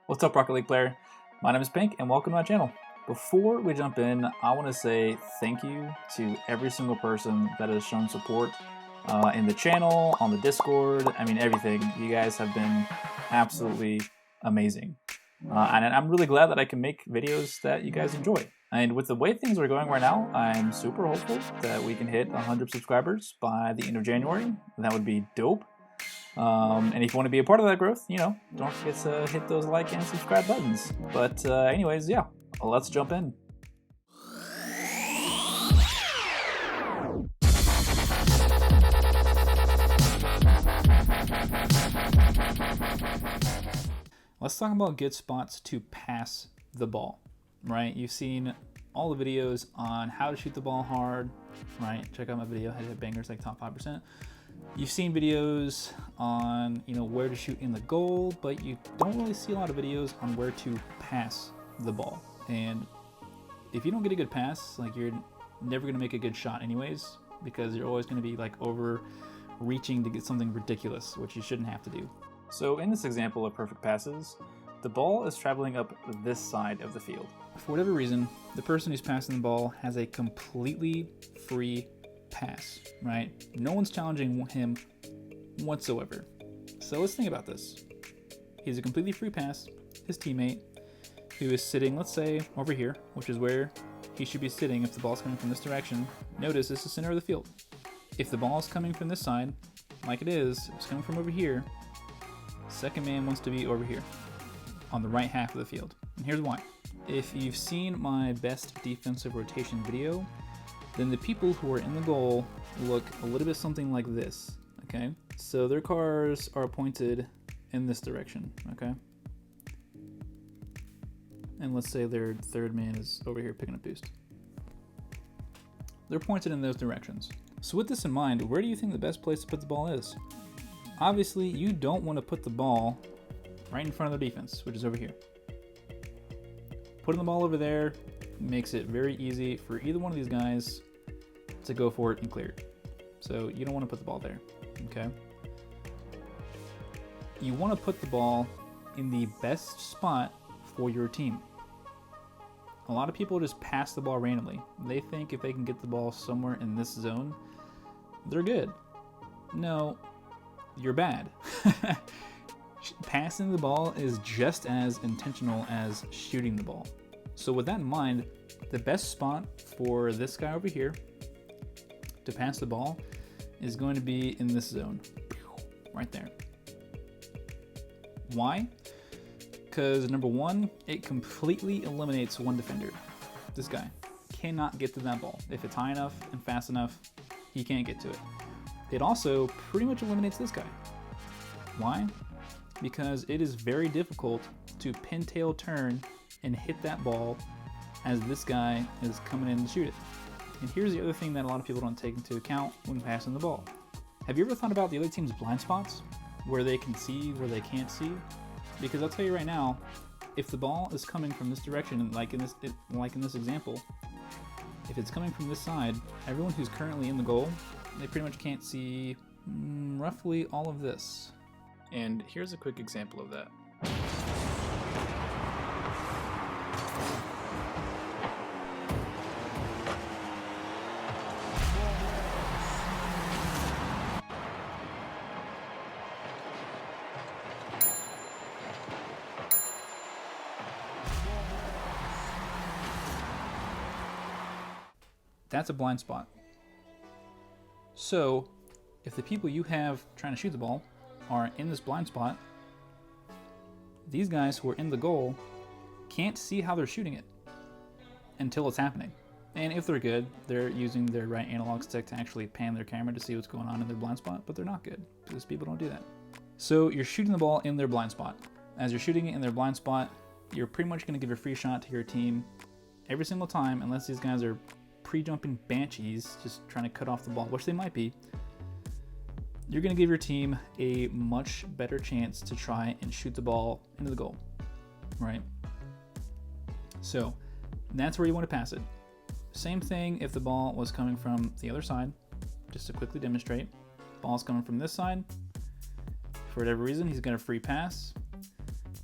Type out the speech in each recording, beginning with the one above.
What's up, Rocket League player? My name is Pink, and welcome to my channel. Before we jump in, I want to say thank you to every single person that has shown support in the channel, on the Discord. I mean, everything. You guys have been absolutely amazing. And I'm really glad that I can make videos that you guys enjoy. And with the way things are going right now, I'm super hopeful that we can hit 100 subscribers by the end of January. That would be dope. And if you want to be a part of that growth, don't forget to hit those like and subscribe buttons. But anyways, yeah, let's jump in. Let's talk about good spots to pass the ball, right? You've seen all the videos on how to shoot the ball hard, right? Check out my video, how to hit bangers like top 5%. You've seen videos on, where to shoot in the goal, but you don't really see a lot of videos on where to pass the ball. And if you don't get a good pass, you're never going to make a good shot anyways, because you're always going to be overreaching to get something ridiculous, which you shouldn't have to do. So in this example of perfect passes, the ball is traveling up this side of the field. For whatever reason, the person who's passing the ball has a completely free pass, right? No one's challenging him whatsoever. So let's think about this. He's a completely free pass. His teammate, who is sitting, let's say, over here, which is where he should be sitting if the ball's coming from this direction. Notice this is the center of the field. If the ball is coming from this side, like it is, it's coming from over here, second man wants to be over here, on the right half of the field. And here's why. If you've seen my best defensive rotation video, then the people who are in the goal look a little bit something like this, okay? So their cars are pointed in this direction, okay? And let's say their third man is over here picking up boost. They're pointed in those directions. So with this in mind, where do you think the best place to put the ball is? Obviously, you don't want to put the ball right in front of their defense, which is over here. Putting the ball over there makes it very easy for either one of these guys to go for it and clear it. So you don't want to put the ball there, okay? You want to put the ball in the best spot for your team. A lot of people just pass the ball randomly. They think if they can get the ball somewhere in this zone, they're good. No, you're bad. Passing the ball is just as intentional as shooting the ball. So with that in mind, the best spot for this guy over here to pass the ball is going to be in this zone, right there. Why? Because number one, it completely eliminates one defender. This guy cannot get to that ball. If it's high enough and fast enough, he can't get to it. It also pretty much eliminates this guy. Why? Because it is very difficult to pintail turn and hit that ball as this guy is coming in to shoot it. And here's the other thing that a lot of people don't take into account when passing the ball. Have you ever thought about the other team's blind spots? Where they can see, where they can't see? Because I'll tell you right now, if the ball is coming from this direction, like in this example, if it's coming from this side, everyone who's currently in the goal, they pretty much can't see roughly all of this. And here's a quick example of that. That's a blind spot. So if the people you have trying to shoot the ball are in this blind spot, these guys who are in the goal can't see how they're shooting it until it's happening. And if they're good, they're using their right analog stick to actually pan their camera to see what's going on in their blind spot, but they're not good because people don't do that. So you're shooting the ball in their blind spot. As you're shooting it in their blind spot, you're pretty much going to give a free shot to your team every single time, unless these guys are pre-jumping banshees just trying to cut off the ball, which they might be. You're going to give your team a much better chance to try and shoot the ball into the goal, right? So that's where you want to pass it. Same thing if the ball was coming from the other side, just to quickly demonstrate. Ball's coming from this side. For whatever reason, he's going to free pass.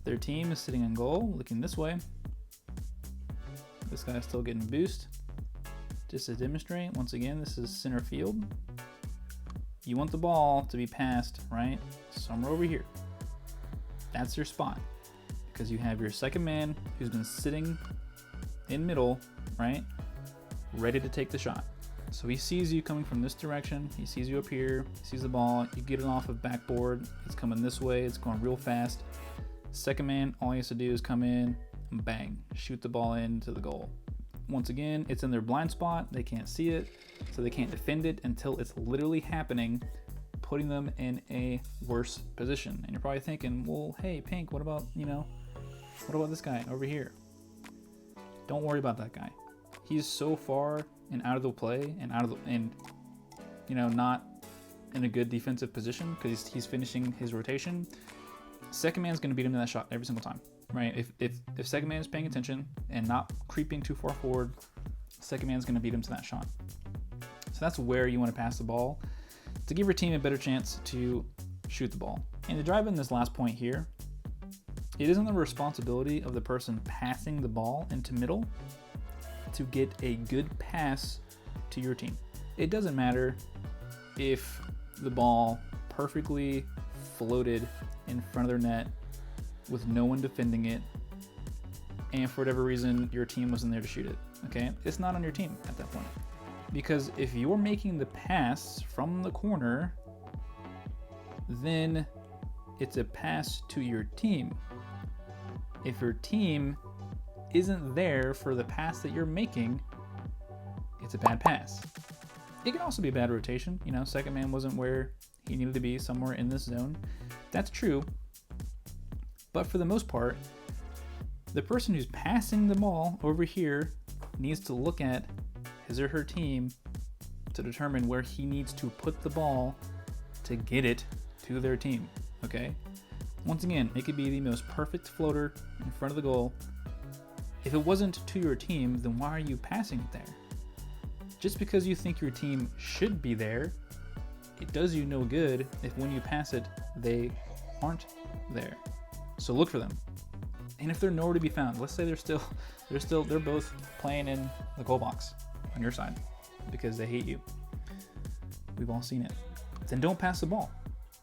Their team is sitting in goal, looking this way. This guy's still getting boost. Just to demonstrate, once again, this is center field. You want the ball to be passed, right, somewhere over here. That's your spot, because you have your second man who's been sitting in middle, right, ready to take the shot. So he sees you coming from this direction. He sees you up here, he sees the ball. You get it off of backboard. It's coming this way. It's going real fast. Second man, all he has to do is come in and bang, shoot the ball into the goal. Once again, it's in their blind spot. They can't see it, so they can't defend it until it's literally happening, putting them in a worse position. And you're probably thinking, well, hey, Pink, what about, what about this guy over here? Don't worry about that guy. He's so far and out of the play and not in a good defensive position because he's finishing his rotation. Second man's going to beat him to that shot every single time, right? If second man is paying attention and not creeping too far forward, second man's going to beat him to that shot. So that's where you want to pass the ball to give your team a better chance to shoot the ball. And to drive in this last point here, it isn't the responsibility of the person passing the ball into middle to get a good pass to your team. It doesn't matter if the ball perfectly floated in front of their net with no one defending it, and for whatever reason your team wasn't there to shoot it. Okay, it's not on your team at that point, because if you're making the pass from the corner, then it's a pass to your team. If your team isn't there for the pass that you're making, it's a bad pass. It can also be a bad rotation. Second man wasn't where he needed to be, somewhere in this zone. That's true. But for the most part, the person who's passing the ball over here needs to look at his or her team to determine where he needs to put the ball to get it to their team, okay? Once again, it could be the most perfect floater in front of the goal. If it wasn't to your team, then why are you passing it there? Just because you think your team should be there, it does you no good if when you pass it, they aren't there. So look for them. And if they're nowhere to be found, let's say they're both playing in the goal box on your side because they hate you. We've all seen it. Then don't pass the ball.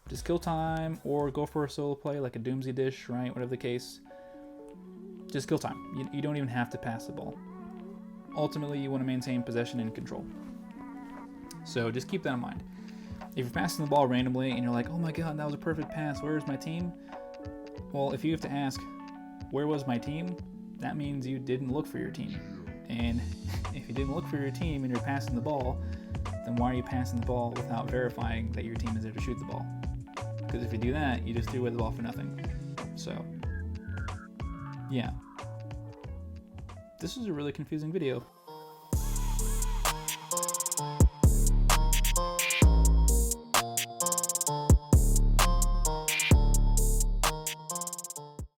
Just kill time or go for a solo play like a Doomsday Dish, right? Whatever the case. Just kill time. You don't even have to pass the ball. Ultimately, you want to maintain possession and control. So just keep that in mind. If you're passing the ball randomly and you're like, oh my God, that was a perfect pass, where's my team? Well, if you have to ask, where was my team? That means you didn't look for your team. And if you didn't look for your team and you're passing the ball, then why are you passing the ball without verifying that your team is there to shoot the ball? Because if you do that, you just threw away the ball for nothing. So, yeah. This was a really confusing video.